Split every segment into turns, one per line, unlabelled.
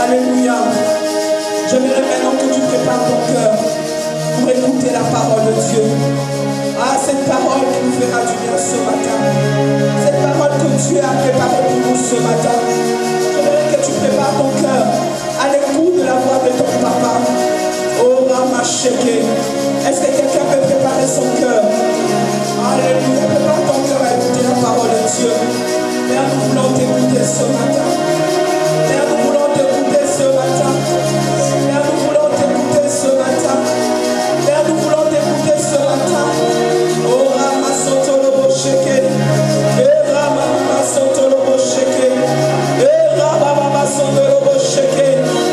Alléluia. J'aimerais maintenant que tu prépares ton cœur pour écouter la parole de Dieu. Ah, cette parole qui nous fera du bien ce matin. Cette parole que Dieu a préparée pour nous ce matin. J'aimerais que tu prépares ton cœur à l'écoute de la voix de ton papa. Oh, Ramacheke. Est-ce que quelqu'un peut préparer son cœur? Alléluia. Prépare ton cœur à écouter la parole de Dieu. Père, nous voulons t'écouter ce matin. Père, nous voulons t'écouter ce matin. Père, nous voulons t'écouter ce matin. Père, nous voulons t'écouter ce matin. Oh, Ramasotolobo Sheke. Ramasotolobo Sheke. Ramasotolobo Sheke.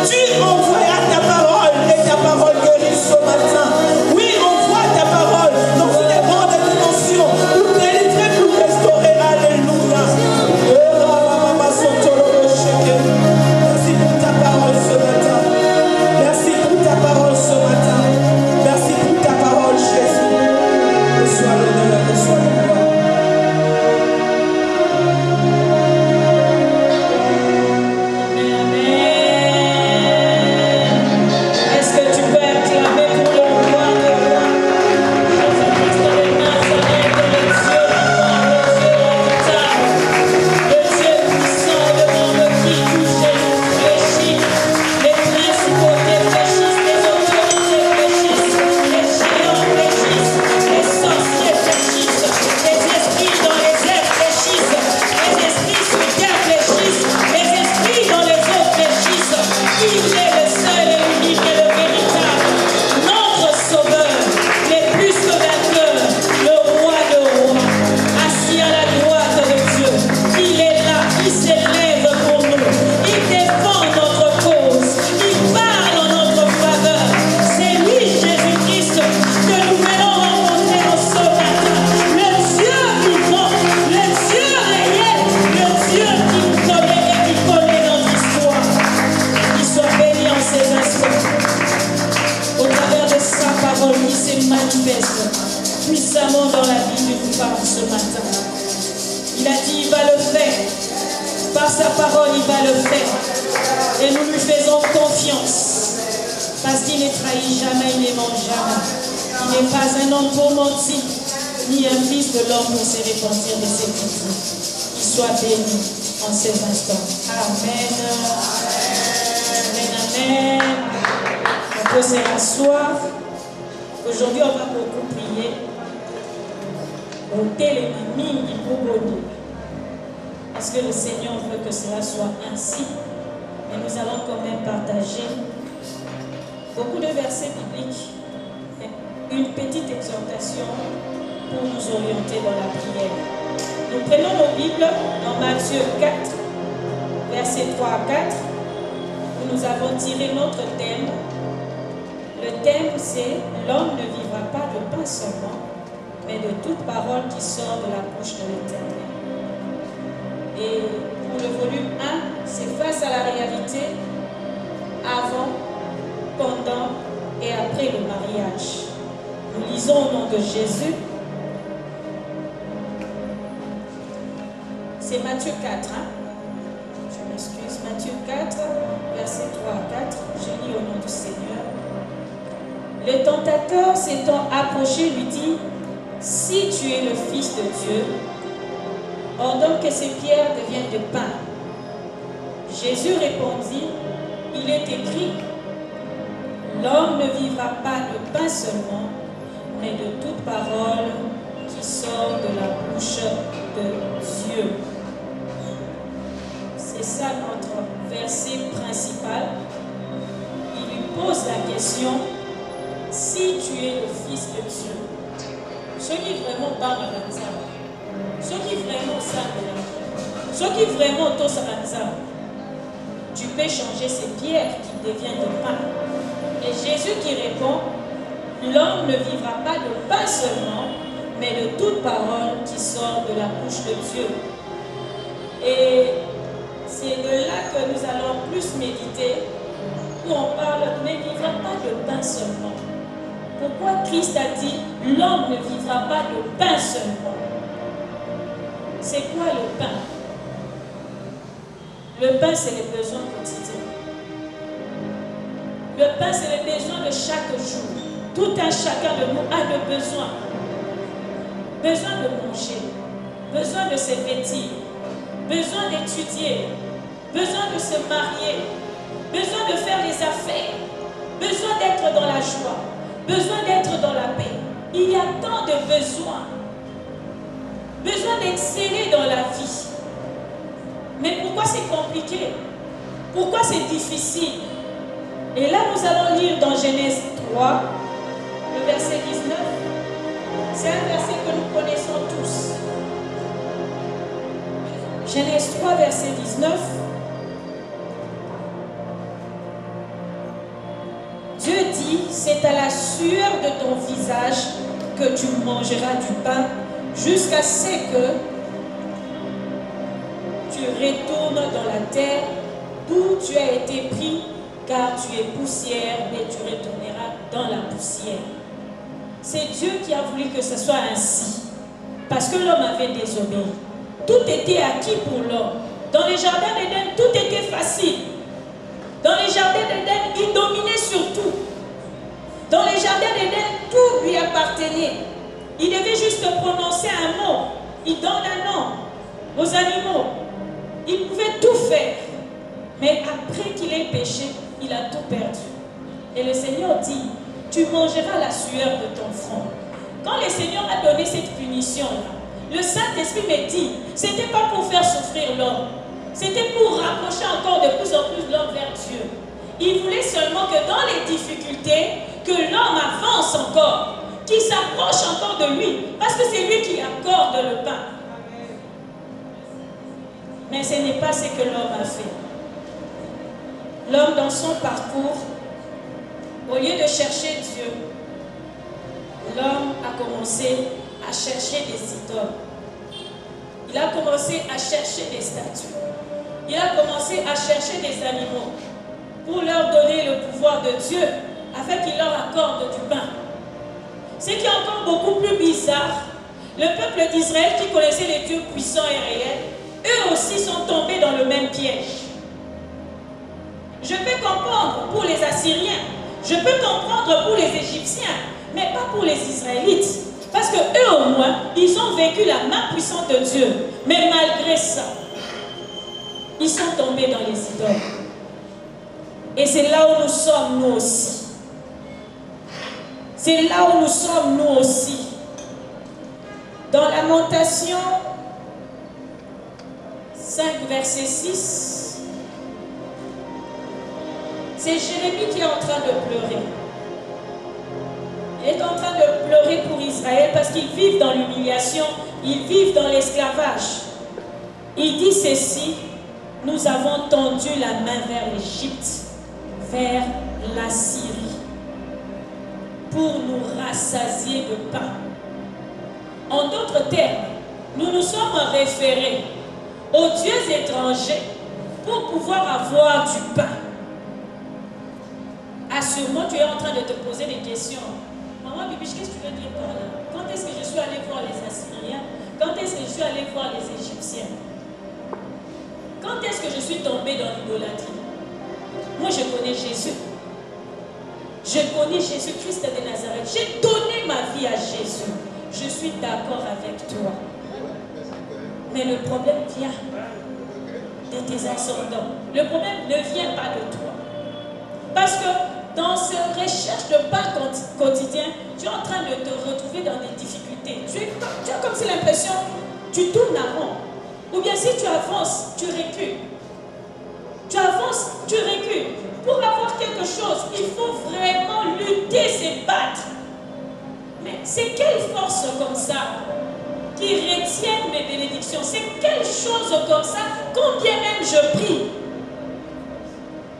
Tu envoies ta parole et ta parole guérit ce matin. Oui, envoie ta parole dans une grande dimension pour délivrer, pour restaurer. Alléluia. Merci pour ta parole ce matin. Merci pour ta parole ce matin. Merci pour ta parole, Jésus. Reçois l'honneur, reçois le gloire.
Est-ce que tu peux acclamer pour le roi des rois? Jésus-Christ de Nazareth, le Dieu redoutable, le Dieu puissant devant qui tout genou fléchit, les principautés fléchissent, les autorités fléchissent, les géants fléchissent, les sorciers fléchissent, les esprits dans les airs fléchissent, les esprits sur terre fléchissent, les esprits dans les eaux fléchissent. Il est le seul et l'unique et le véritable, notre sauveur, les plus que vainqueur, le roi de rois, assis à la droite de Dieu. Il est là, il s'élève pour nous, il défend notre cause, il parle en notre faveur. C'est lui, Jésus-Christ, que nous venons rencontrer en ce matin. Le Dieu vivant, le Dieu réel, le Dieu qui nous connaît et qui connaît notre histoire. Qu'il soit béni en ces instants, au travers de sa parole qui se manifeste puissamment dans la vie d'une femme ce matin. Il a dit, il va le faire. Par sa parole, il va le faire. Et nous lui faisons confiance. Parce qu'il ne trahit jamais, il ne ment jamais. Il n'est pas un homme pour mentir, ni un fils de l'homme pour se repentir de ses coutumes. Qu'il soit béni en ces instants. Amen. Amen, amen. On peut se rasseoir. Aujourd'hui, on va beaucoup prier. Au télémamine du Bouboni. Parce que le Seigneur veut que cela soit ainsi. Mais nous allons quand même partager beaucoup de versets bibliques. Une petite exhortation pour nous orienter dans la prière. Nous prenons nos Bibles dans Matthieu 4, versets 3 à 4, où nous avons tiré notre thème. Le thème, c'est « L'homme ne vivra pas de pain seulement, mais de toute parole qui sort de la bouche de l'Éternel. » Et pour le volume 1, c'est face à la réalité avant, pendant et après le mariage. Nous lisons au nom de Jésus. C'est Matthieu 4. Je m'excuse. Matthieu 4, versets 3 à 4. Je lis au nom du Seigneur. Le tentateur s'étant approché lui dit, « Si tu es le Fils de Dieu, ordonne que ces pierres deviennent de pain. » Jésus répondit, « Il est écrit, l'homme ne vivra pas de pain seulement, mais de toute parole qui sort de la bouche de Dieu. » C'est ça notre verset principal. Il lui pose la question, si tu es le Fils de Dieu, ce qui vraiment parle à l'ensemble, ce qui vraiment semble, ce qui vraiment tous à l'ensemble, tu peux changer ces pierres qui deviennent de pain. Et Jésus qui répond, l'homme ne vivra pas de pain seulement, mais de toute parole qui sort de la bouche de Dieu. Et c'est de là que nous allons plus méditer, où on parle, ne vivra pas de pain seulement. Pourquoi Christ a dit, l'homme ne vivra pas de pain seulement? C'est quoi le pain? Le pain, c'est les besoins quotidiens. Le pain, c'est le besoin de chaque jour. Tout un chacun de nous a de besoins. Besoin de manger, besoin de se vêtir, besoin d'étudier, besoin de se marier, besoin de faire les affaires, besoin d'être dans la joie, besoin d'être dans la paix. Il y a tant de besoins. Besoin d'exceller dans la vie. Mais pourquoi c'est compliqué? Pourquoi c'est difficile? Et là, nous allons lire dans Genèse 3, le verset 19. C'est un verset que nous connaissons tous. Genèse 3, verset 19. Dieu dit, c'est à la sueur de ton visage que tu mangeras du pain jusqu'à ce que tu retournes dans la terre d'où tu as été pris, car tu es poussière et tu retourneras dans la poussière. C'est Dieu qui a voulu que ce soit ainsi, parce que l'homme avait désobéi. Tout était acquis pour l'homme. Dans les jardins d'Éden, tout était facile. Dans les jardins d'Éden, il dominait sur tout. Dans les jardins d'Éden, tout lui appartenait. Il devait juste prononcer un mot. Il donne un nom aux animaux. Il pouvait tout faire. Mais après qu'il ait péché, il a tout perdu. Et le Seigneur dit, tu mangeras la sueur de ton front. Quand le Seigneur a donné cette punition-là, le Saint-Esprit me dit, ce n'était pas pour faire souffrir l'homme. C'était pour rapprocher encore de plus en plus l'homme vers Dieu. Il voulait seulement que dans les difficultés, que l'homme avance encore, qu'il s'approche encore de lui, parce que c'est lui qui accorde le pain. Mais ce n'est pas ce que l'homme a fait. L'homme, dans son parcours, au lieu de chercher Dieu, l'homme a commencé à chercher des idoles. Il a commencé à chercher des statues. Il a commencé à chercher des animaux pour leur donner le pouvoir de Dieu afin qu'il leur accorde du pain. Ce qui est encore beaucoup plus bizarre, le peuple d'Israël qui connaissait les dieux puissants et réels, eux aussi sont tombés dans le même piège. Je peux comprendre pour les Assyriens, je peux comprendre pour les Égyptiens, mais pas pour les Israélites. Parce que eux au moins, ils ont vécu la main puissante de Dieu. Mais malgré ça, ils sont tombés dans les idoles. Et c'est là où nous sommes nous aussi. C'est là où nous sommes nous aussi. Dans Lamentation 5, verset 6, c'est Jérémie qui est en train de pleurer. Il est en train de pleurer pour Israël parce qu'ils vivent dans l'humiliation, ils vivent dans l'esclavage. Il dit ceci, nous avons tendu la main vers l'Égypte, vers la Syrie, pour nous rassasier de pain. En d'autres termes, nous nous sommes référés aux dieux étrangers pour pouvoir avoir du pain. Assurément, tu es en train de te poser des questions. Maman Bibiche, qu'est-ce que tu veux dire par là? Quand est-ce que je suis allée voir les Assyriens? Quand est-ce que je suis allée voir les Égyptiens? Quand est-ce que je suis tombée dans l'idolâtrie? Moi, je connais Jésus. Je connais Jésus-Christ de Nazareth. J'ai donné ma vie à Jésus. Je suis d'accord avec toi. Mais le problème vient de tes ascendants. Le problème ne vient pas de toi. Parce que dans cette recherche de pain quotidien, tu es en train de te retrouver dans des difficultés. Tu as comme si l'impression tu tournes à rond. Ou bien si tu avances, tu recules. Tu avances, tu recules. Pour avoir quelque chose, il faut vraiment lutter, se battre. Mais c'est quelle force comme ça qui retiennent mes bénédictions? C'est quelle chose comme ça, combien même je prie?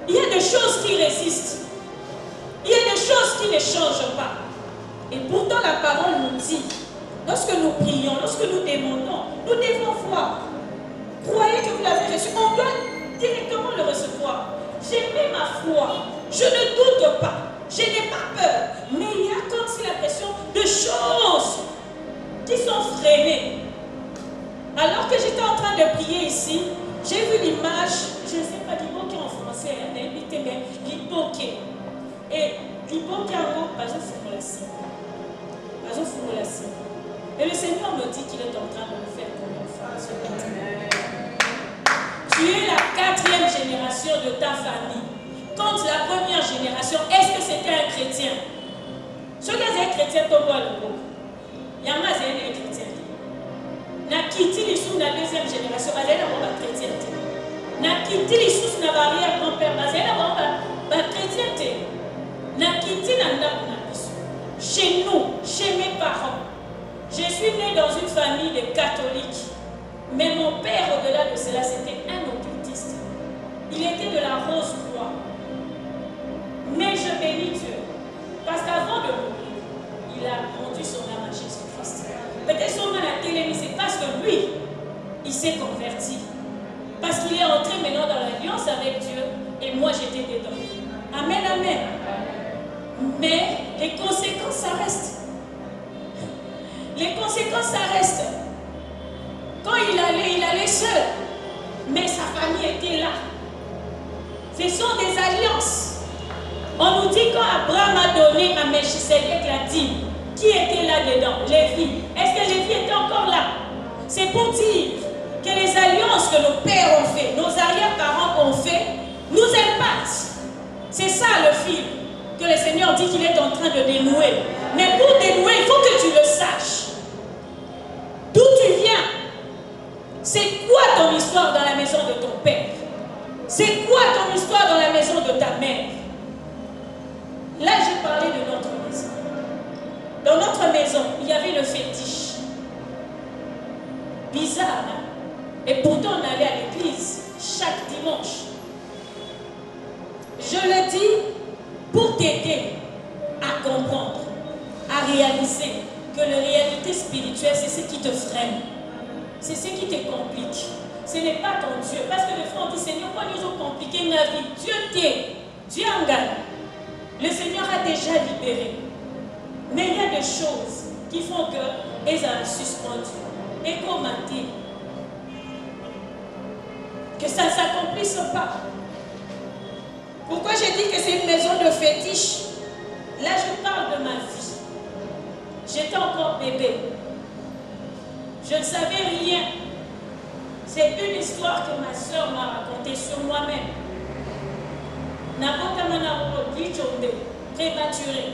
Il y a des choses qui résistent. Il y a des choses qui ne changent pas. Et pourtant la parole nous dit, lorsque nous prions, lorsque nous demandons, nous devons voir. Croyez que vous l'avez reçu, on doit directement le recevoir. J'ai mis ma foi, je ne doute pas, je n'ai pas peur. Mais il y a comme si l'impression de choses qui sont freinées. Alors que j'étais en train de prier ici, j'ai vu l'image, je ne sais pas du mot qui est en français, mais Et et le Seigneur me dit qu'il est en train de le faire pour mon frère ce matin. Tu es la 4e génération de ta famille. Quand la première génération, est-ce que c'était un chrétien? Ceux qui sont chrétiens, ils sont il y a des chrétiens. Na quitté les sous la 2e génération, ils sont chrétiens. Na quitté les sous na barrière grand-père, ils sont chrétiens. Na quitté na chez nous, chez mes parents. Je suis née dans une famille de catholiques. Mais mon père, au-delà de cela, c'était un occultiste. Il était de la Rose-Croix. Mais je bénis Dieu. Parce qu'avant de mourir, il a rendu son âme à Jésus-Christ. Peut-être son âme a télémis, c'est parce que lui, il s'est converti. Parce qu'il est entré maintenant dans l'alliance avec Dieu. Et moi, j'étais dedans. Amen, amen. Mais les conséquences, ça reste. Les conséquences, ça reste. Quand il allait seul. Mais sa famille était là. Ce sont des alliances. On nous dit quand Abraham a donné à Melchisedec la dîme, qui était là-dedans? Lévi. Est-ce que Lévi était encore là? C'est pour dire que les alliances que nos pères ont fait, nos arrière-parents ont fait, nous impactent. C'est ça le fil que le Seigneur dit qu'il est en train de dénouer. Mais pour dénouer, il faut que tu le saches. D'où tu viens? C'est quoi ton histoire dans la maison de ton père? C'est quoi ton histoire dans la maison de ta mère? Là, j'ai parlé de notre maison. Dans notre maison, il y avait le fétiche. Bizarre, hein? Et pourtant, on allait à l'église chaque dimanche. Je le dis pour t'aider à comprendre, à réaliser que la réalité spirituelle, c'est ce qui te freine. C'est ce qui te complique. Ce n'est pas ton Dieu. Parce que les fois, on dit, Seigneur, pourquoi nous ont compliqué ma vie? Dieu t'est. Dieu en gagne. Le Seigneur a déjà libéré. Mais il y a des choses qui font que elles ont suspendu. Et comme a dit, que ça ne s'accomplisse pas. Pourquoi j'ai dit que c'est une maison de fétiche? Là, je parle de ma vie. J'étais encore bébé. Je ne savais rien. C'est une histoire que ma soeur m'a racontée sur moi-même. Prématuré.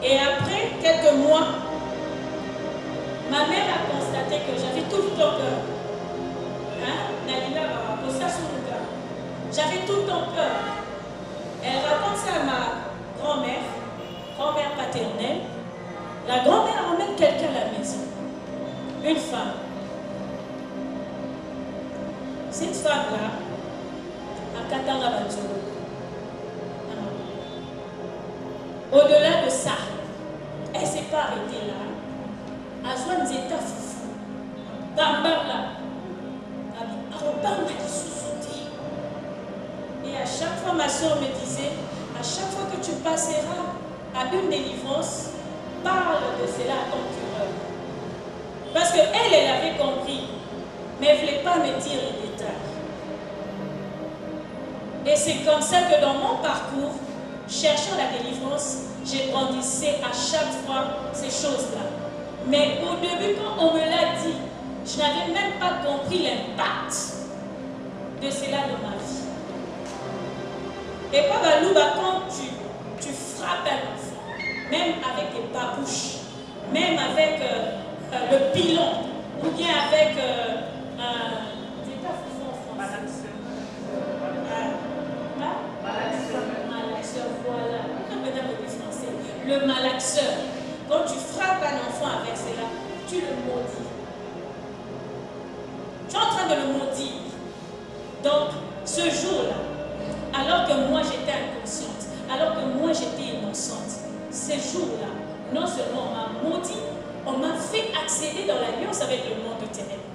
Et après quelques mois, ma mère a constaté que j'avais tout le temps peur. J'avais tout le temps peur. Elle raconte ça à ma grand-mère paternelle. La grand-mère emmène quelqu'un à la maison. Une femme. Cette femme-là, à Katanga Banjolo. Au-delà de ça, elle ne s'est pas arrêtée là. Azouane Zeta Foufou. Bambala. Et à chaque fois, ma soeur me disait, à chaque fois que tu passeras à une délivrance, parle de cela à ton cureur. Parce qu'elle avait compris, mais elle ne voulait pas me dire les détails. Et c'est comme ça que dans mon parcours, cherchant la délivrance, j'ai grandissé à chaque fois ces choses-là. Mais au début, quand on me l'a dit, je n'avais même pas compris l'impact de cela dans ma vie. Et Papa Louba, quand tu frappes un enfant, même avec des babouches, même avec le pilon, ou bien avec malaxeur, voilà. Le malaxeur. Quand tu frappes un enfant avec cela, tu le maudis. Tu es en train de le maudire. Donc, ce jour-là, alors que moi j'étais inconsciente, alors que moi j'étais innocente, ce jour-là, non seulement on m'a maudit, on m'a fait accéder dans l'alliance avec le monde de ténèbres.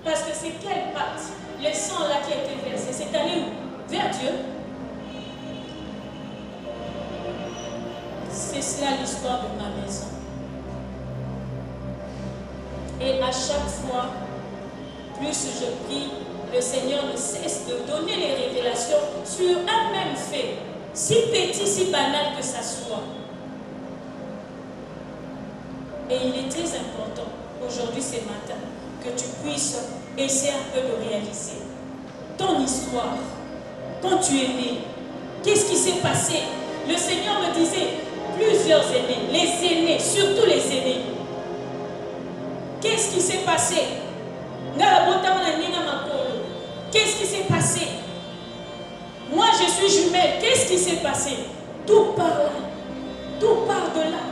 Parce que c'est quel pacte? Le sang là qui a été versé, c'est allé où? Vers Dieu. C'est cela l'histoire de ma maison. Et à chaque fois, plus je prie, le Seigneur ne cesse de donner les révélations sur un même fait. si petit, si banal que ça soit. Et il est très important, aujourd'hui, ce matin, que tu puisses essayer un peu de réaliser ton histoire. Quand tu es né, qu'est-ce qui s'est passé? Le Seigneur me disait, plusieurs aînés, les aînés, surtout les aînés. Qu'est-ce qui s'est passé? Qu'est-ce qui s'est passé? Moi, je suis jumelle. Qu'est-ce qui s'est passé? Tout part là. Tout part de là.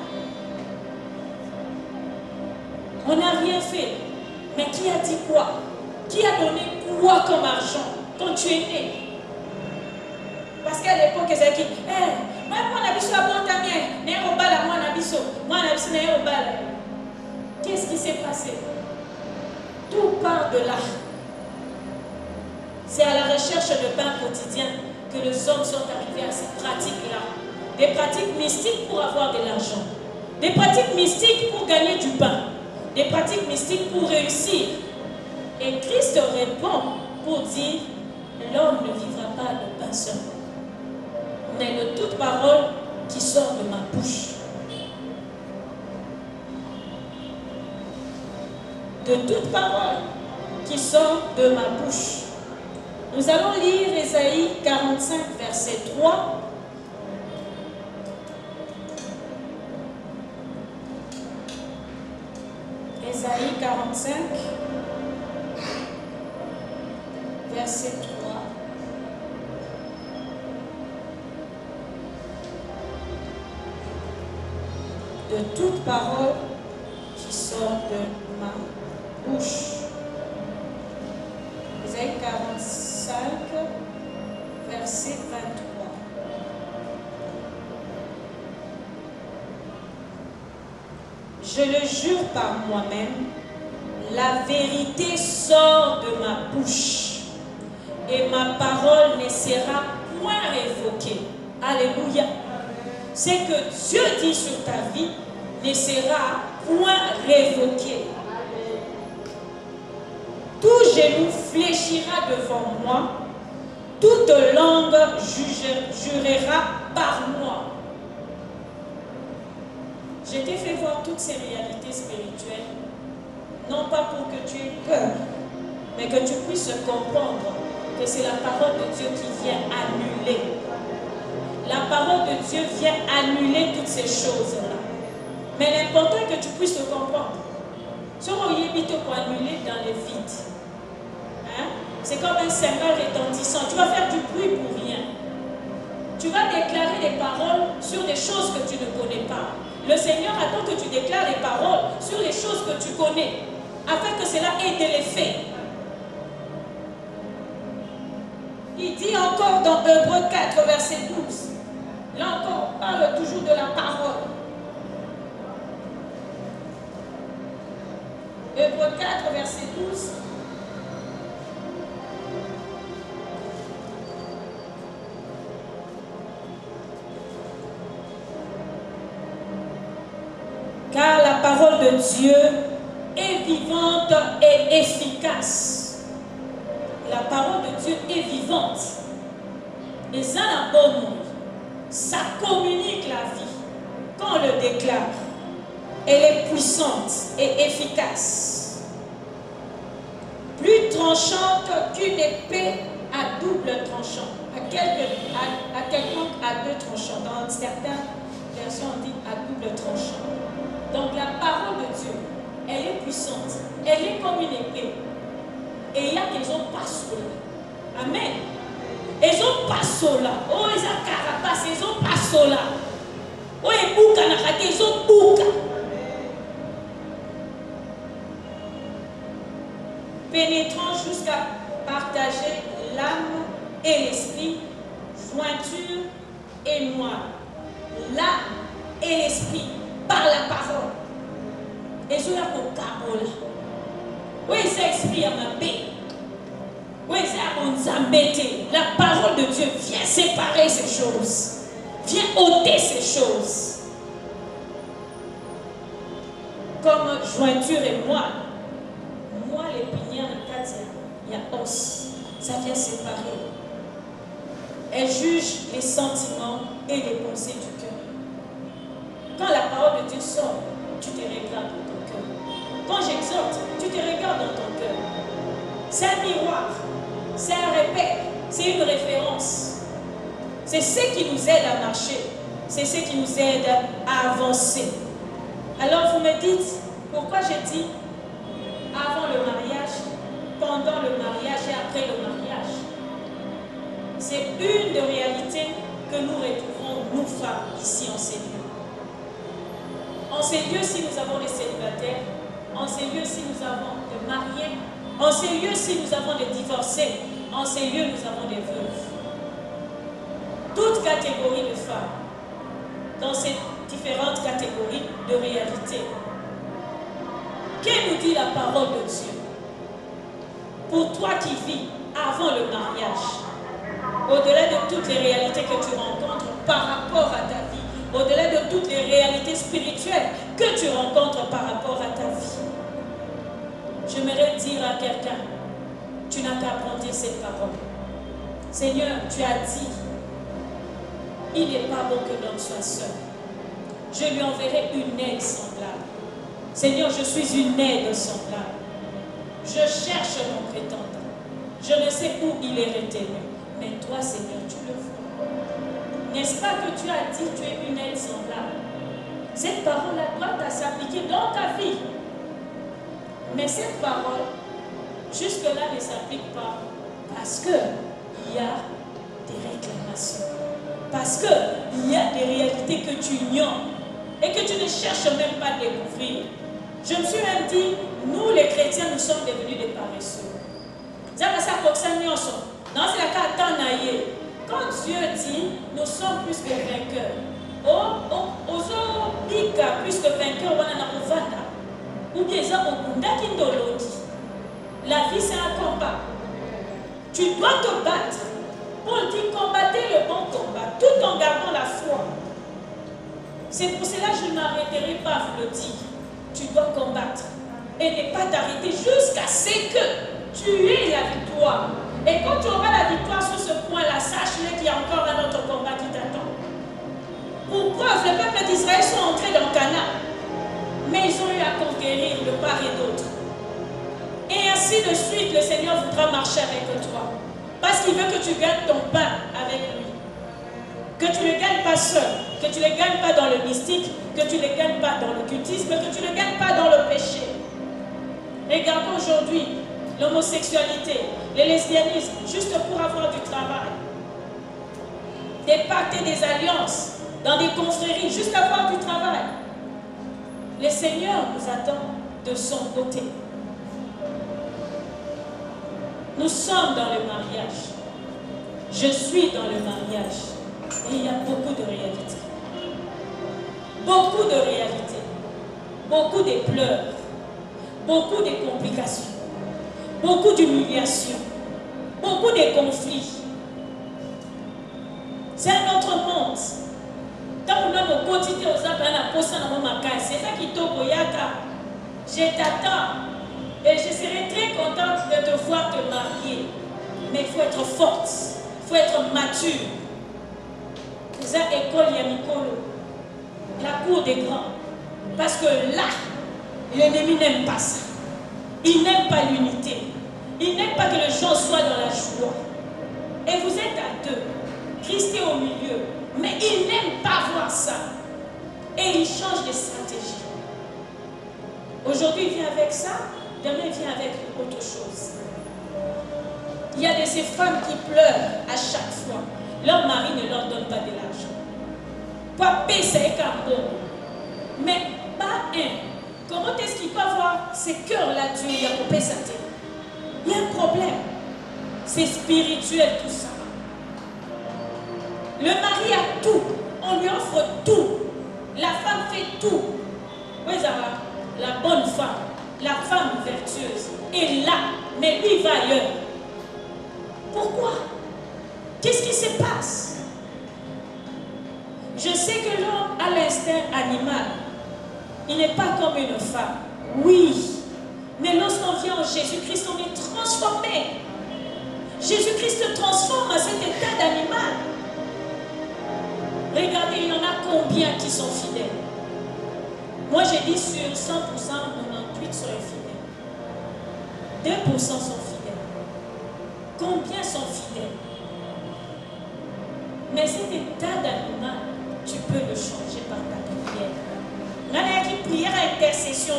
On n'a rien fait. Mais qui a dit quoi? Qui a donné quoi comme argent quand tu es né? Parce qu'à l'époque, ils avaient dit, moi, on a vu sur la bonne tamien, moi, on a vu qu'est-ce qui s'est passé? Tout part de là. C'est à la recherche de pain quotidien que les hommes sont arrivés à ces pratiques-là. Des pratiques mystiques pour avoir de l'argent. Des pratiques mystiques pour gagner du pain. Des pratiques mystiques pour réussir. Et Christ répond pour dire, l'homme ne vivra pas de pain seul, mais de toute parole qui sort de ma bouche. De toute parole qui sort de ma bouche. Nous allons lire Ésaïe 45, verset 3. Ésaïe 45, verset 3. De toute parole qui sort de ma bouche. Ésaïe 45, verset 23. Je le jure par moi-même, la vérité sort de ma bouche et ma parole ne sera point révoquée. Alléluia. Ce que Dieu dit sur ta vie ne sera point révoqué. Tout genou fléchira devant moi, toute langue jurera par moi. Je t'ai fait voir toutes ces réalités spirituelles, non pas pour que tu aies peur, mais que tu puisses comprendre que c'est la parole de Dieu qui vient annuler. La parole de Dieu vient annuler toutes ces choses-là. Mais l'important est que tu puisses le comprendre. Ce qu'on y évite pour annuler dans les vides. Hein? C'est comme un cymbale retentissant. Tu vas faire du bruit pour rien. Tu vas déclarer des paroles sur des choses que tu ne connais pas. Le Seigneur attend que tu déclares des paroles sur les choses que tu connais, afin que cela ait de l'effet. Il dit encore dans Hébreux 4, verset 12. Là encore, on parle toujours de la parole. Hébreux 4, verset 12. Car la parole de Dieu est vivante et efficace. La parole de Dieu est vivante. Et ça, la bonne, ça communique la vie. Quand on le déclare, elle est puissante et efficace. Plus tranchante qu'une épée à double tranchant. À quelconque à deux tranchants. Dans certaines versions, on dit à double tranchant. Donc la parole de Dieu, elle est puissante. Elle est comme une épée. Et il y a des hommes pas là. Amen. Ils ont pas là. Oh, ils ont carapace, ils ont pas là. Oh, ils bouca na kate, ils ont bouca. Pénétrant jusqu'à partager l'âme et l'esprit, jointure et moelle. L'âme et l'esprit, par la parole. Et je la parole. Oui, c'est esprit à ma paix. Oui, c'est à mon zambété. La parole de Dieu vient séparer ces choses. Vient ôter ces choses. Comme jointure et moelle. Moelle et pinière, il y a os. Ça vient séparer. Elle juge les sentiments et les pensées du cœur. Quand la parole de Dieu sort, tu te regardes dans ton cœur. Quand j'exhorte, tu te regardes dans ton cœur. C'est un miroir, c'est un repère, c'est une référence. C'est ce qui nous aide à marcher. C'est ce qui nous aide à avancer. Alors vous me dites, pourquoi j'ai dit avant le mariage, pendant le mariage et après le mariage? C'est une des réalités que nous retrouvons, nous femmes, ici en ces lieux. En ces lieux, si nous avons des célibataires, en ces lieux, si nous avons des mariés, en ces lieux, si nous avons des divorcés, en ces lieux, nous avons des veuves. Toutes catégories de femmes, dans ces différentes catégories de réalité. Que nous dit la parole de Dieu? Pour toi qui vis avant le mariage, au-delà de toutes les réalités que tu rencontres par rapport à ta vie, au-delà de toutes les réalités spirituelles que tu rencontres par rapport à ta vie, j'aimerais dire à quelqu'un, tu n'as qu'à prendre cette parole. Seigneur, tu as dit, il n'est pas bon que l'homme soit seul. Je lui enverrai une aide semblable. Seigneur, je suis une aide semblable. Je cherche mon prétendant. Je ne sais où il est retenu. Mais toi, Seigneur, tu le vois. N'est-ce pas que tu as dit que tu es une aide semblable? Cette parole-là doit s'appliquer dans ta vie. Mais cette parole, jusque-là, ne s'applique pas parce qu'il y a des réclamations. Parce qu'il y a des réalités que tu ignores et que tu ne cherches même pas à découvrir. Je me suis même dit, nous les chrétiens, nous sommes devenus des paresseux. Non, c'est la carte en aïe. Quand Dieu dit, nous sommes plus que vainqueurs. Plus que vainqueurs, ou bien la vie, c'est un combat. Tu dois te battre. Paul dit, combattez le bon combat, tout en gardant la foi. C'est pour cela que je ne m'arrêterai pas à vous le dire. Tu dois combattre et ne pas t'arrêter jusqu'à ce que tu aies la victoire. Et quand tu auras la victoire sur ce point-là, sache-le qu'il y a encore un autre combat qui t'attend. Pour preuve, le peuple d'Israël sont entrés dans Canaan, mais ils ont eu à conquérir de part et d'autre. Et ainsi de suite, le Seigneur voudra marcher avec toi. Parce qu'il veut que tu gagnes ton pain avec lui. Que tu ne le gagnes pas seul. Que tu ne le gagnes pas dans le mystique. Que tu ne le gagnes pas dans l'occultisme. Que tu ne le gagnes pas dans le péché. Regardons aujourd'hui l'homosexualité, le lesbianisme, juste pour avoir du travail. Des pactes et des alliances dans des confréries, juste avoir du travail. Le Seigneur nous attend de son côté. Nous sommes dans le mariage. Je suis dans le mariage. Et il y a beaucoup de réalités. Beaucoup de réalités. Beaucoup de pleurs. Beaucoup de complications. Beaucoup d'humiliations. Beaucoup de conflits. C'est un autre monde. Tant que nous avons quotidien aux appels, c'est ça qui t'a je t'attends. Et je serai très contente de te voir te marier. Mais il faut être forte. Il faut être mature. Vous avez école Yamikolo. La cour des grands. Parce que là, l'ennemi n'aime pas ça. Il n'aime pas l'unité. Il n'aime pas que les gens soient dans la joie. Et vous êtes à deux. Christ est au milieu. Mais il n'aime pas voir ça. Et il change de stratégie. Aujourd'hui, il vient avec ça. Demain, il vient avec autre chose. Il y a de ces femmes qui pleurent à chaque fois. Leur mari ne leur donne pas de l'argent. Pas payer bon. Mais pas un. Comment est-ce qu'il peut avoir ces cœurs-là, Dieu, il y a coupé sa tête? Il y a un problème. C'est spirituel tout ça. Le mari a tout. On lui offre tout. La femme fait tout. Oui, ça va. La bonne femme. La femme vertueuse est là, mais lui va ailleurs. Pourquoi? Qu'est-ce qui se passe? Je sais que l'homme a l'instinct animal. Il n'est pas comme une femme. Oui. Mais lorsqu'on vient en Jésus-Christ, on est transformé. Jésus-Christ te transforme à cet état d'animal. Regardez, il y en a combien qui sont fidèles. Moi, j'ai dit sur 100%, 98 sont infidèles. 2% sont fidèles. Combien sont fidèles? Mais cet état d'animal, tu peux le changer par ta prière. Dans la prière à intercession,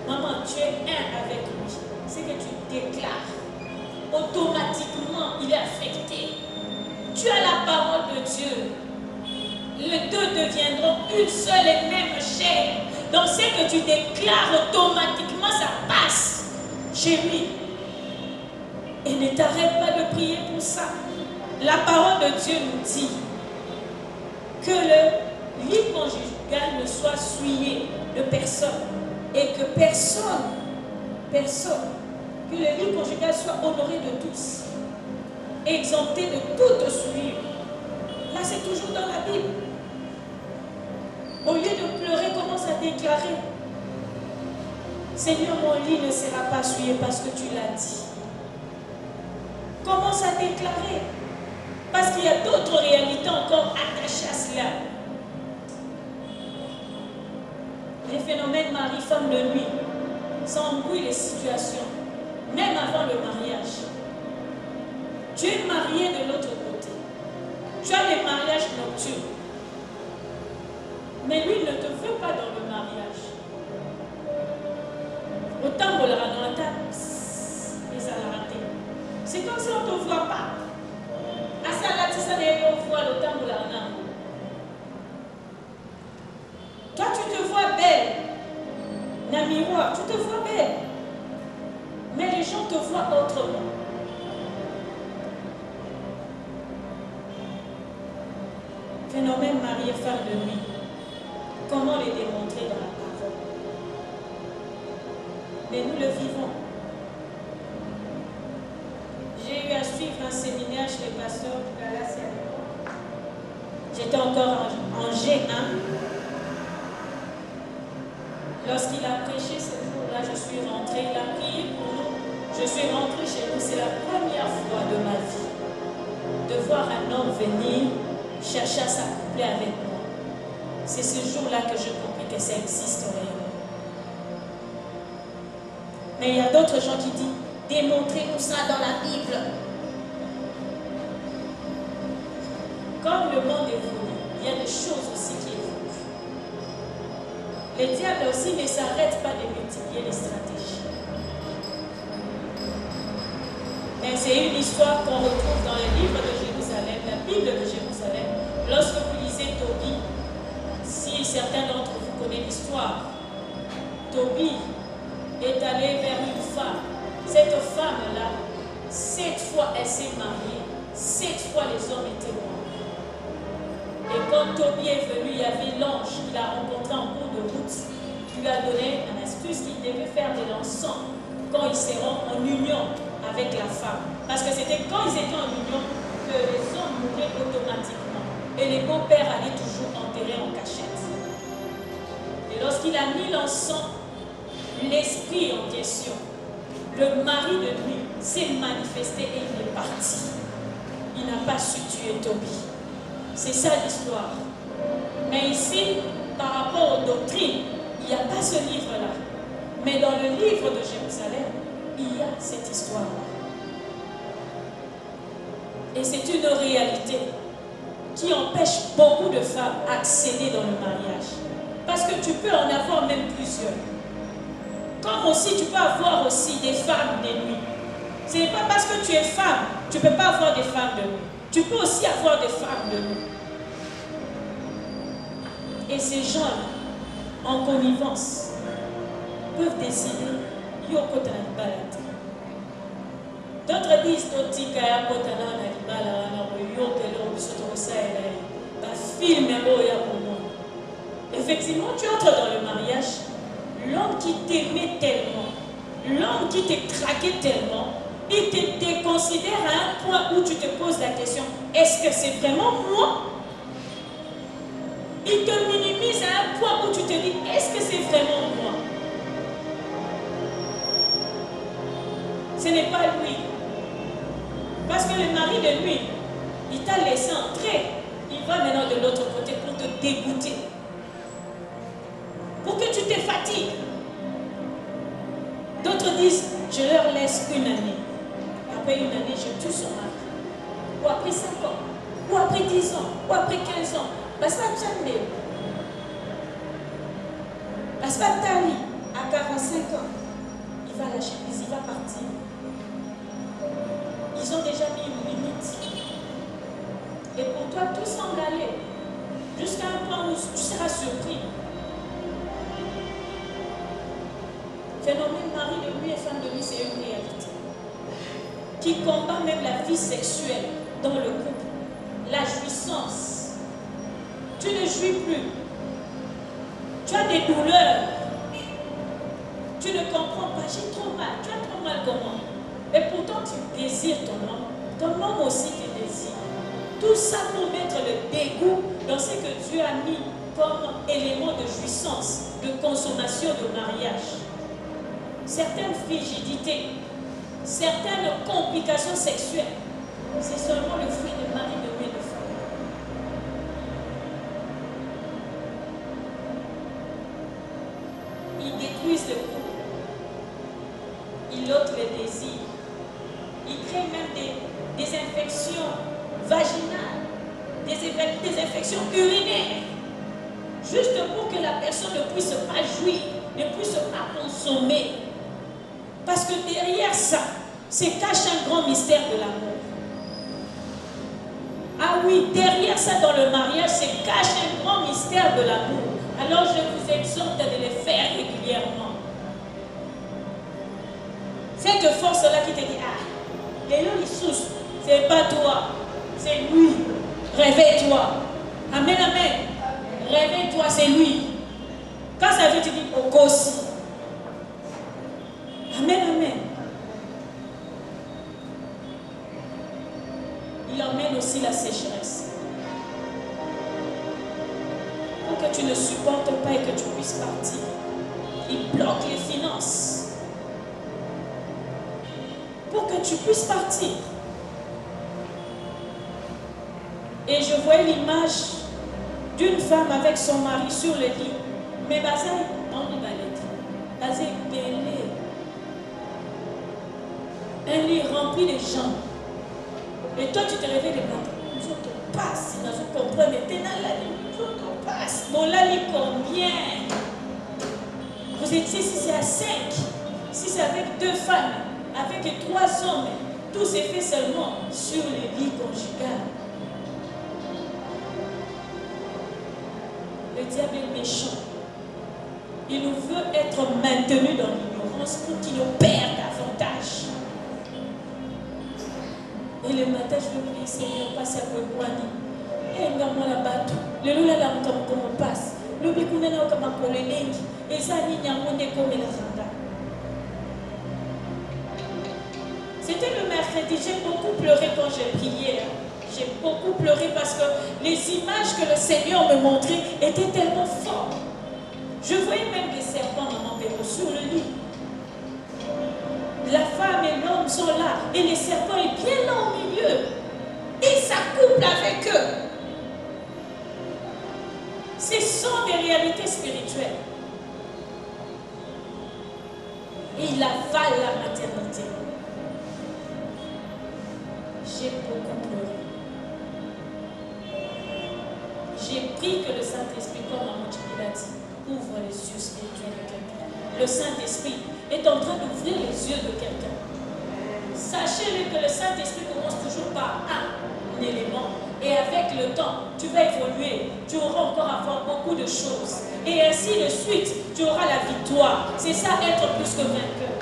maman, tu es un avec lui. C'est que tu déclares. Automatiquement, il est affecté. Tu as la parole de Dieu. Les deux deviendront une seule et même chair. Donc, c'est que tu déclares automatiquement, ça passe chez lui. Et ne t'arrête pas de prier pour ça. La parole de Dieu nous dit que le lit conjugal ne soit souillé de personne. Et que personne, que le lit conjugal soit honoré de tous. Exempté de toute souillure. Là, c'est toujours dans la Bible. Au lieu de pleurer, commence à déclarer. Seigneur, mon lit ne sera pas souillé parce que tu l'as dit. Commence à déclarer. Parce qu'il y a d'autres réalités encore attachées à cela. Les phénomènes mari-femme de nuit, ça embrouille les situations. Même avant le mariage. Tu es marié de l'autre côté. Tu as des mariages nocturnes. Mais lui ne te veut pas dans le mariage. Autant qu'on l'aura dans la table, et ça l'a raté. C'est comme si on ne te voit pas. À ça, là, ça on voit le temps de la rana. Toi, tu te vois belle. Dans le miroir, tu te vois belle. Mais les gens te voient autrement. Phénomène mari et femme de nuit. Comment les démontrer dans la parole? Mais nous le vivons. J'ai eu à suivre un séminaire chez le pasteur du Galatia. J'étais encore en G1. Lorsqu'il a prêché ce jour-là, je suis rentrée. Il a prié pour nous. Je suis rentrée chez nous. C'est la première fois de ma vie de voir un homme venir chercher à s'accoupler avec moi. C'est ce jour-là que je compris que ça existe réellement. Mais il y a d'autres gens qui disent, démontrez-nous ça dans la Bible. Comme le monde évolue, il y a des choses aussi qui évoluent. Le diable aussi ne s'arrête pas de multiplier les stratégies. Mais c'est une histoire qu'on retrouve dans le livre de Jérusalem, la Bible de Jérusalem. Lorsque vous lisez Tobie, si certains d'entre vous connaissent l'histoire, Tobie est allé vers une femme. Cette femme-là, 7 fois elle s'est mariée, 7 fois les hommes étaient morts. Et quand Tobie est venu, il y avait l'ange qu'il a rencontré en cours de route, qui lui a donné une astuce qu'il devait faire de l'encens quand ils seront en union avec la femme. Parce que c'était quand ils étaient en union que les hommes mouraient automatiquement. Et les beaux-pères allaient toujours enterrer en cachette. Et lorsqu'il a mis l'encens, l'esprit en question, le mari de lui s'est manifesté et il est parti. Il n'a pas su tuer Tobie. C'est ça l'histoire. Mais ici, par rapport aux doctrines, il n'y a pas ce livre-là. Mais dans le livre de Jérusalem, il y a cette histoire-là. Et c'est une réalité qui empêche beaucoup de femmes d'accéder dans le mariage. Parce que tu peux en avoir même plusieurs. Comme aussi, tu peux avoir aussi des femmes de nuit. Ce n'est pas parce que tu es femme, tu ne peux pas avoir des femmes de nuit. Tu peux aussi avoir des femmes de nuit. Et ces gens-là, en connivence, peuvent décider, Yoko Tanabala. D'autres disent, Totika Kotana Nalibala, effectivement, tu entres dans le mariage, l'homme qui t'aimait tellement, l'homme qui te craquait tellement, il te considère à un point où tu te poses la question, est-ce que c'est vraiment moi? Il te minimise à un point où tu te dis, est-ce que c'est vraiment moi? Ce n'est pas lui. Parce que le mari de nuit, il t'a laissé entrer. Il va maintenant de l'autre côté pour te dégoûter. Pour que tu te fatigues. D'autres disent, je leur laisse une année. Après une année, je tue son mari. Ou après 5 ans. Ou après 10 ans. Ou après 15 ans. Parce que jamais. Parce que Tali, à 45 ans, il va lâcher prise, il va partir. Ils ont déjà mis une limite. Et pour toi, tout semble aller. Jusqu'à un point où tu seras surpris. Phénomène mari de nuit et femme de nuit, c'est une réalité. Qui combat même la vie sexuelle dans le couple. La jouissance. Tu ne jouis plus. Tu as des douleurs. Tu ne comprends pas. J'ai trop mal. Tu as trop mal comment? Et pourtant, tu désires ton homme. Ton homme aussi te désire. Tout ça pour mettre le dégoût dans ce que Dieu a mis comme élément de jouissance, de consommation, de mariage. Certaines frigidités, certaines complications sexuelles, c'est seulement le fruit de mari, de nuit, de femme. Ils détruisent le couple. Ils ôtent les désirs. Ils créent même des infections vaginales, des infections urinaires, juste pour que la personne ne puisse pas jouir, ne puisse pas consommer. Parce que derrière ça, se cache un grand mystère de l'amour. Ah oui, derrière ça, dans le mariage, se cache un grand mystère de l'amour. Alors je vous exhorte de le faire régulièrement. Cette force-là qui te dit, ah, les gens ils souffrent, c'est pas toi, c'est lui. Réveille-toi. Amen, amen. Réveille-toi, c'est lui. Quand ça veut, tu dis, au gossi. Amen, amen. Il emmène aussi la sécheresse. Pour que tu ne supportes pas et que tu puisses partir. Il bloque les finances. Pour que tu puisses partir. Et je voyais l'image d'une femme avec son mari sur le lit. Mais Bazai, on y va l'aider. Bazai belé. Un lit rempli de gens. Et toi, tu te réveilles le matin. Nous autres passe. Nous comprenons. Maintenant, la nuit, nous autres passe. Bon, la nuit, combien? Vous étiez, si c'est à 5, si c'est avec 2 femmes, avec 3 hommes, tout s'est fait seulement sur le lit conjugal. Le diable est méchant. Il nous veut être maintenus dans l'ignorance pour qu'il nous perde davantage. Et le matin, je veux prier, Seigneur, passe à Kwekwane. Et nous la bateau. Le loup là, on passe. Le bikouna là, on va coller l'engi. Et ça, il y a un monde comme la janda. C'était le mercredi, j'ai beaucoup pleuré quand j'ai prié. J'ai beaucoup pleuré parce que les images que le Seigneur me montrait étaient tellement fortes. Je voyais même des serpents, maman Péro, sur le lit. La femme et l'homme sont là et le serpent est bien là au milieu. Il s'accouple avec eux. Ce sont des réalités spirituelles. Et il avale la maternité. J'ai beaucoup pleuré. J'ai pris que le Saint-Esprit, comme Maman l'a dit, ouvre les yeux spirituels de quelqu'un. Le Saint-Esprit est en train d'ouvrir les yeux de quelqu'un. Sachez-le que le Saint-Esprit commence toujours par un élément. Et avec le temps, tu vas évoluer. Tu auras encore à voir beaucoup de choses. Et ainsi de suite, tu auras la victoire. C'est ça, être plus que vainqueur.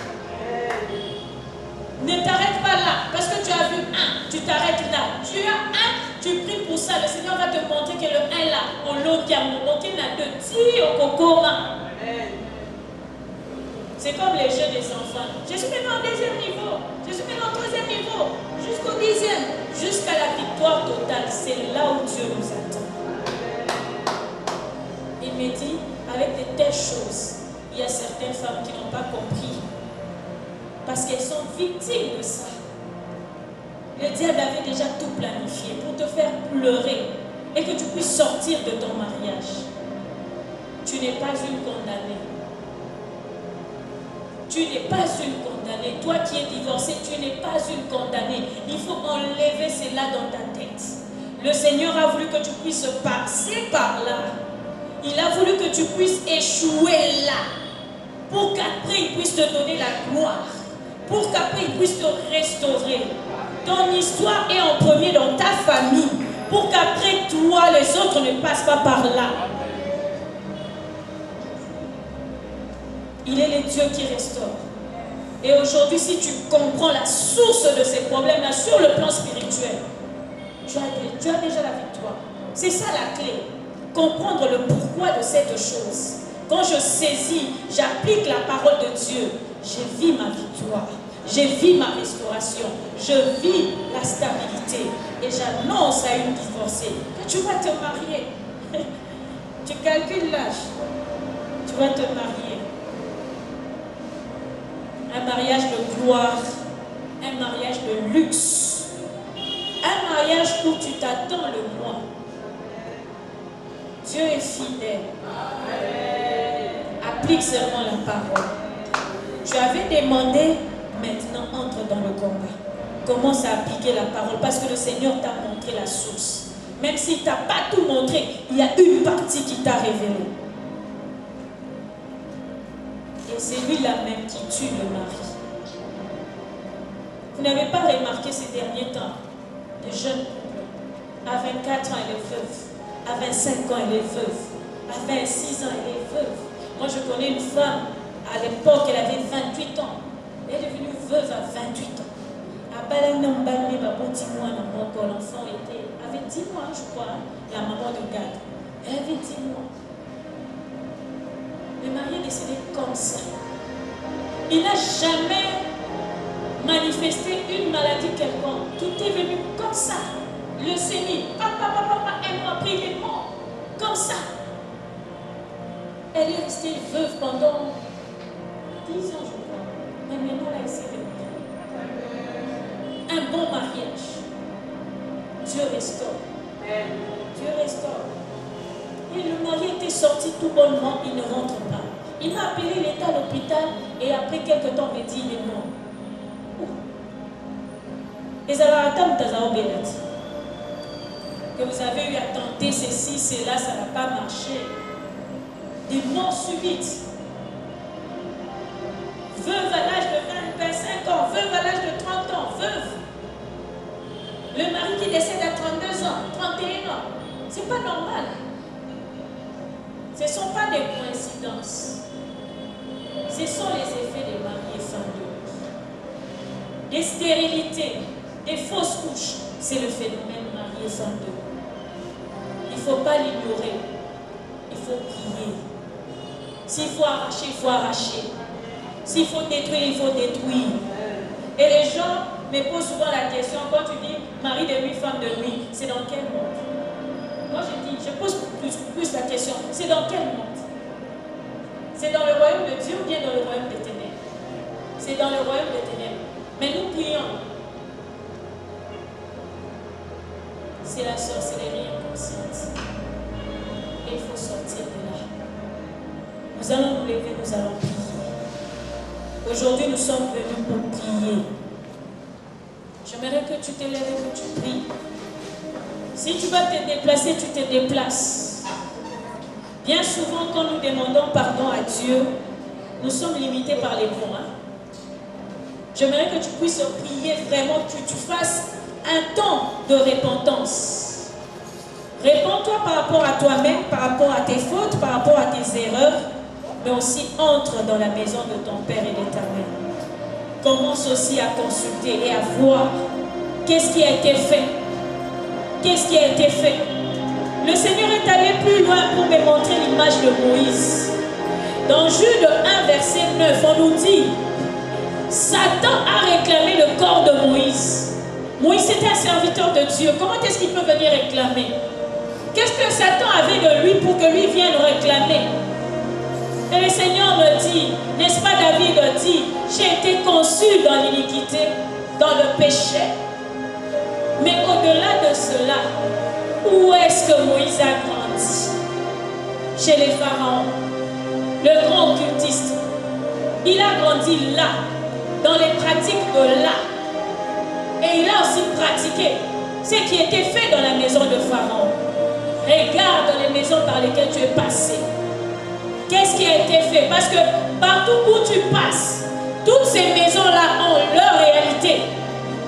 Ne t'arrête pas là. Parce que tu as vu un, tu t'arrêtes là. Tu as un, tu pries pour ça. Le Seigneur va te montrer que le un là, on l'a a deux. Ti au kokoma. C'est comme les jeux des enfants. Je suis maintenant au 2e niveau. Je suis maintenant au 3e niveau. Jusqu'au 10e. Jusqu'à la victoire totale. C'est là où Dieu nous attend. Il me dit, avec de telles choses, il y a certaines femmes qui n'ont pas compris. Parce qu'elles sont victimes de ça. Le diable avait déjà tout planifié pour te faire pleurer et que tu puisses sortir de ton mariage. Tu n'es pas une condamnée. Tu n'es pas une condamnée. Toi qui es divorcée, tu n'es pas une condamnée. Il faut enlever cela dans ta tête. Le Seigneur a voulu que tu puisses passer par là. Il a voulu que tu puisses échouer là. Pour qu'après il puisse te donner la gloire. Pour qu'après il puisse te restaurer. Ton histoire est en premier dans ta famille. Pour qu'après toi, les autres ne passent pas par là. Il est le Dieu qui restaure. Et aujourd'hui, si tu comprends la source de ces problèmes-là sur le plan spirituel, tu as déjà la victoire. C'est ça la clé. Comprendre le pourquoi de cette chose. Quand je saisis, j'applique la parole de Dieu, je vis ma victoire. Je vis ma restauration. Je vis la stabilité. Et j'annonce à une divorcée que tu vas te marier. Tu calcules l'âge. Tu vas te marier. Un mariage de gloire. Un mariage de luxe. Un mariage où tu t'attends le mois. Dieu est fidèle. Applique seulement la parole. Tu avais demandé, maintenant entre dans le combat. Commence à appliquer la parole parce que le Seigneur t'a montré la source. Même s'il ne t'a pas tout montré, il y a une partie qui t'a révélé. Et c'est lui-là même qui tue le mari. Vous n'avez pas remarqué ces derniers temps, de jeunes couples, à 24 ans elle est veuve, à 25 ans elle est veuve, à 26 ans elle est veuve. Moi je connais une femme, à l'époque elle avait 28 ans, elle est devenue veuve à 28 ans. L'enfant avait 10 mois, je crois, la maman de Gad. Elle avait 10 mois. Le mari est décédé comme ça. Il n'a jamais manifesté une maladie quelconque. Tout est venu comme ça. Leucémie. Papa, un mois après, il est mort. Comme ça. Elle est restée veuve pendant 10 ans, je crois. Mais maintenant, elle s'est réveillée. Un bon mariage. Dieu restaure. Dieu restaure. Et le mari était sorti tout bonnement, il ne rentre pas. Il m'a appelé, il était à l'hôpital et après quelques temps, il m'a dit, il est mort. Et ça va attendre que vous avez eu à tenter ceci, cela, ça n'a pas marché. Des morts subites. Veuve à l'âge de 25 ans, veuve à l'âge de 30 ans, veuve. Le mari qui décède à 32 ans, 31 ans. C'est pas normal. Ce ne sont pas des coïncidences. Ce sont les effets des mariés fameux. Des stérilités, des fausses couches. C'est le phénomène marié fameux. Il ne faut pas l'ignorer. Il faut prier. S'il faut arracher, il faut arracher. S'il faut détruire, il faut détruire. Et les gens me posent souvent la question, quand tu dis mari de nuit, femme de nuit, c'est dans quel monde? Moi je pose plus la question, c'est dans quel monde? C'est dans le royaume de Dieu ou bien dans le royaume des ténèbres? C'est dans le royaume des ténèbres. Mais nous prions. C'est la sorcellerie inconsciente. Et il faut sortir de là. Nous allons nous lever, nous allons prier. Aujourd'hui, nous sommes venus pour prier. J'aimerais que tu te lèves et que tu pries. Si tu vas te déplacer, tu te déplaces. Bien souvent, quand nous demandons pardon à Dieu, nous sommes limités par les mots. J'aimerais que tu puisses prier vraiment, que tu fasses un temps de repentance. Réponds-toi par rapport à toi-même, par rapport à tes fautes, par rapport à tes erreurs, mais aussi entre dans la maison de ton Père et de ta Mère. Commence aussi à consulter et à voir qu'est-ce qui a été fait. Qu'est-ce qui a été fait? Le Seigneur est allé plus loin pour me montrer l'image de Moïse. Dans Jude 1, verset 9, on nous dit Satan a réclamé le corps de Moïse. Moïse était un serviteur de Dieu. Comment est-ce qu'il peut venir réclamer? Qu'est-ce que Satan avait de lui pour que lui vienne réclamer? Et le Seigneur me dit, n'est-ce pas David dit, j'ai été conçu dans l'iniquité, dans le péché. Mais au-delà de cela, où est-ce que Moïse a grandi? Chez les pharaons, le grand occultiste. Il a grandi là, dans les pratiques de là. Et il a aussi pratiqué ce qui était fait dans la maison de Pharaon. Regarde dans les maisons par lesquelles tu es passé. Qu'est-ce qui a été fait? Parce que partout où tu passes, toutes ces maisons-là ont leur réalité,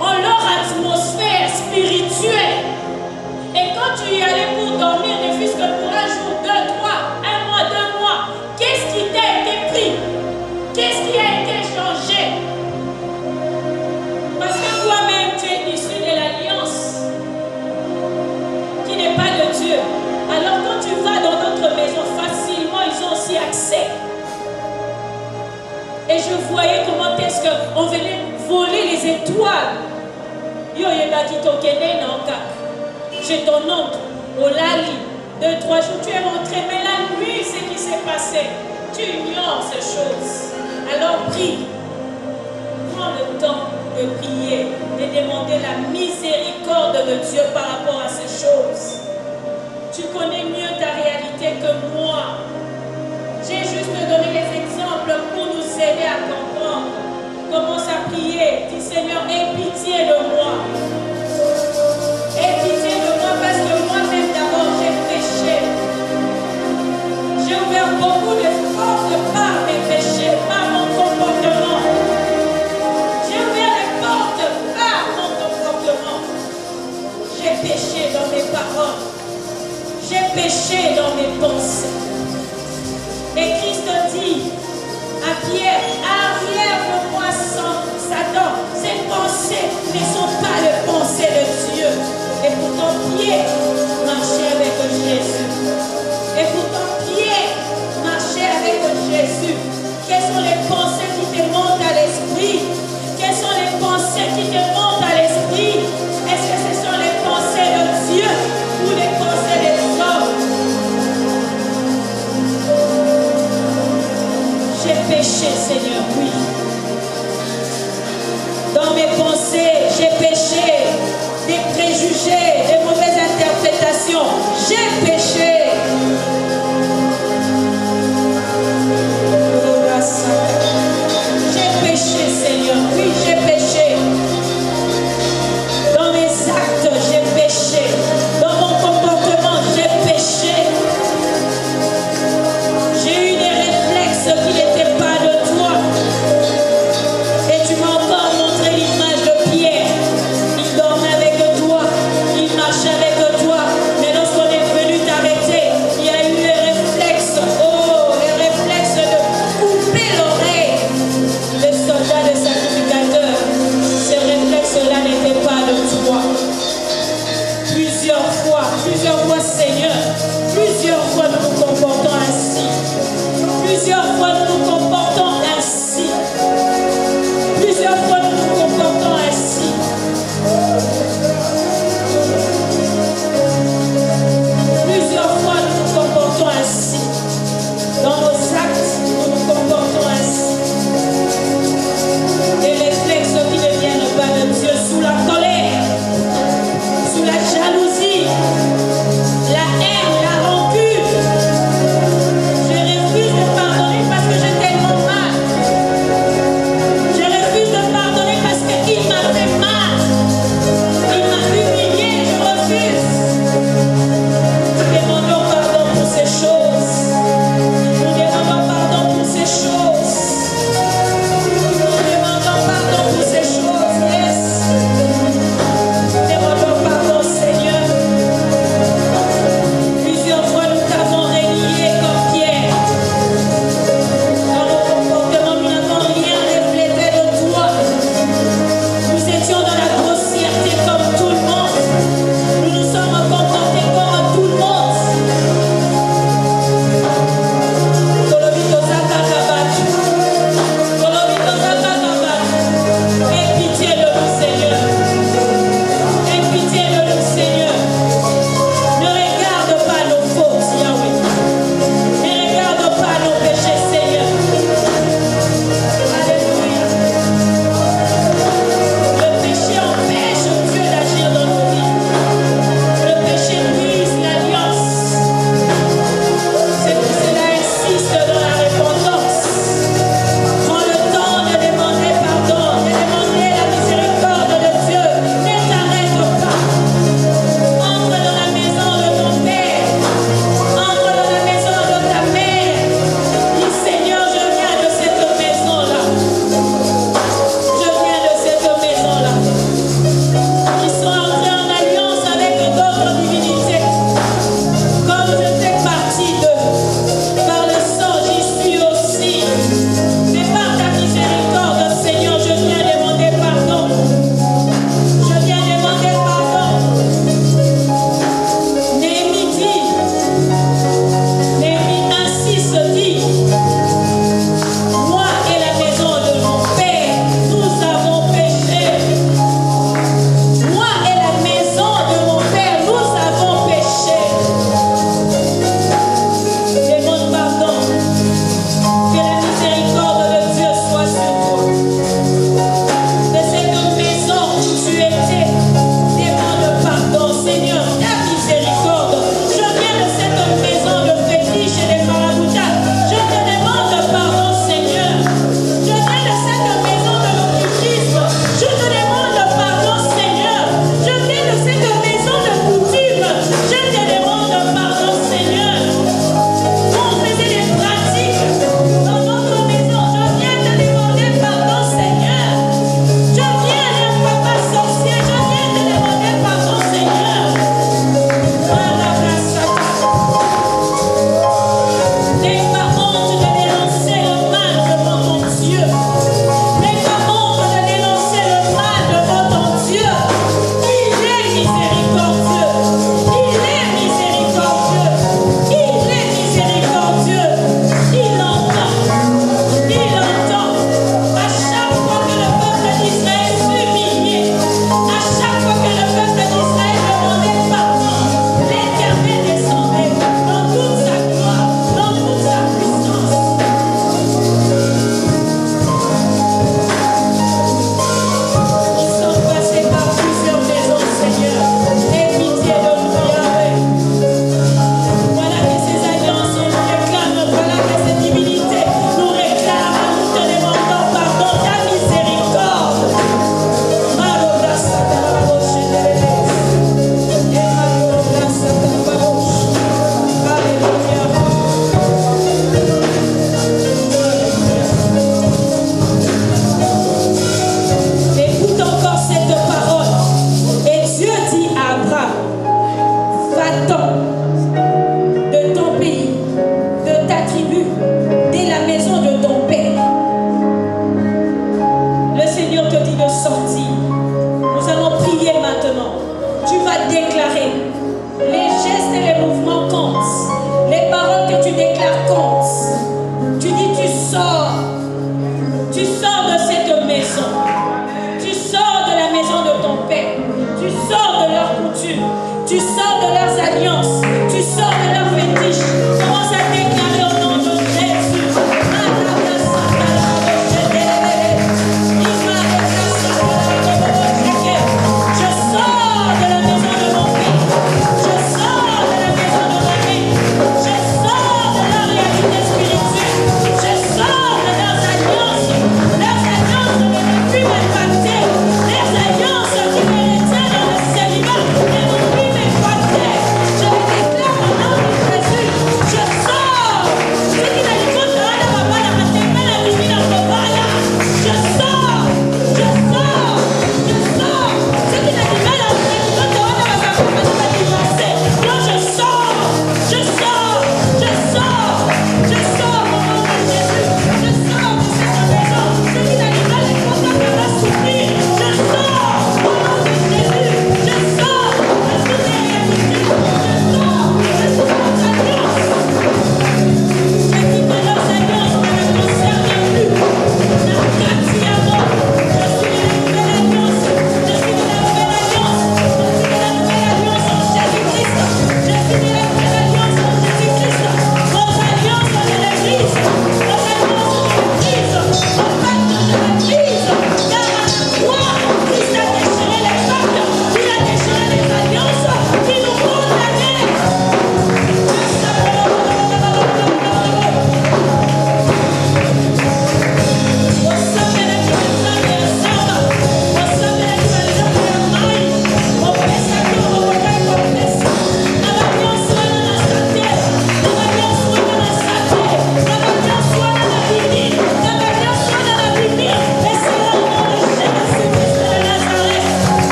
ont leur atmosphère spirituelle. Et quand tu y allais pour dormir, ne fût-ce que pour un jour, 2, 3, un mois, 2 mois, qu'est-ce qui t'a été pris? Qu'est-ce qui a été changé? Parce que toi-même, tu es issu de l'alliance qui n'est pas de Dieu. Alors quand tu vas dans notre maison, facilement, ils ont aussi accès. Et je voyais comment est-ce qu'on venait voler les étoiles. Yo yeba qui tokene nanka. Chez ton oncle, au Lali, 2, 3 jours, tu es rentré. Mais la nuit, ce qui s'est passé, tu ignores ces choses. Alors prie. Prends le temps de prier, de demander la miséricorde de Dieu par rapport à ces choses. Tu connais mieux ta réalité que moi. J'ai juste donné les exemples pour nous aider à comprendre. Commence à prier. Dis Seigneur, aie pitié de moi. Aie pitié de moi parce que moi-même d'abord j'ai péché. J'ai ouvert beaucoup de portes par mes péchés, par mon comportement. J'ai ouvert les portes par mon comportement. J'ai péché dans mes paroles. J'ai péché dans mes pensées. Et Christ dit à Pierre, arrière de moi Satan, ces pensées ne sont pas les pensées de Dieu. Et pourtant Pierre marchait avec Jésus. Et pourtant Pierre marchait avec Jésus. Quelles sont les pensées qui te montent à l'esprit? Quelles sont les pensées qui te montent à l'esprit? Est-ce que ce sont les pensées de Dieu ou les pensées des hommes? J'ai péché, Seigneur, oui. Dans mes pensées, j'ai péché des préjugés, des mauvaises interprétations. J'ai péché.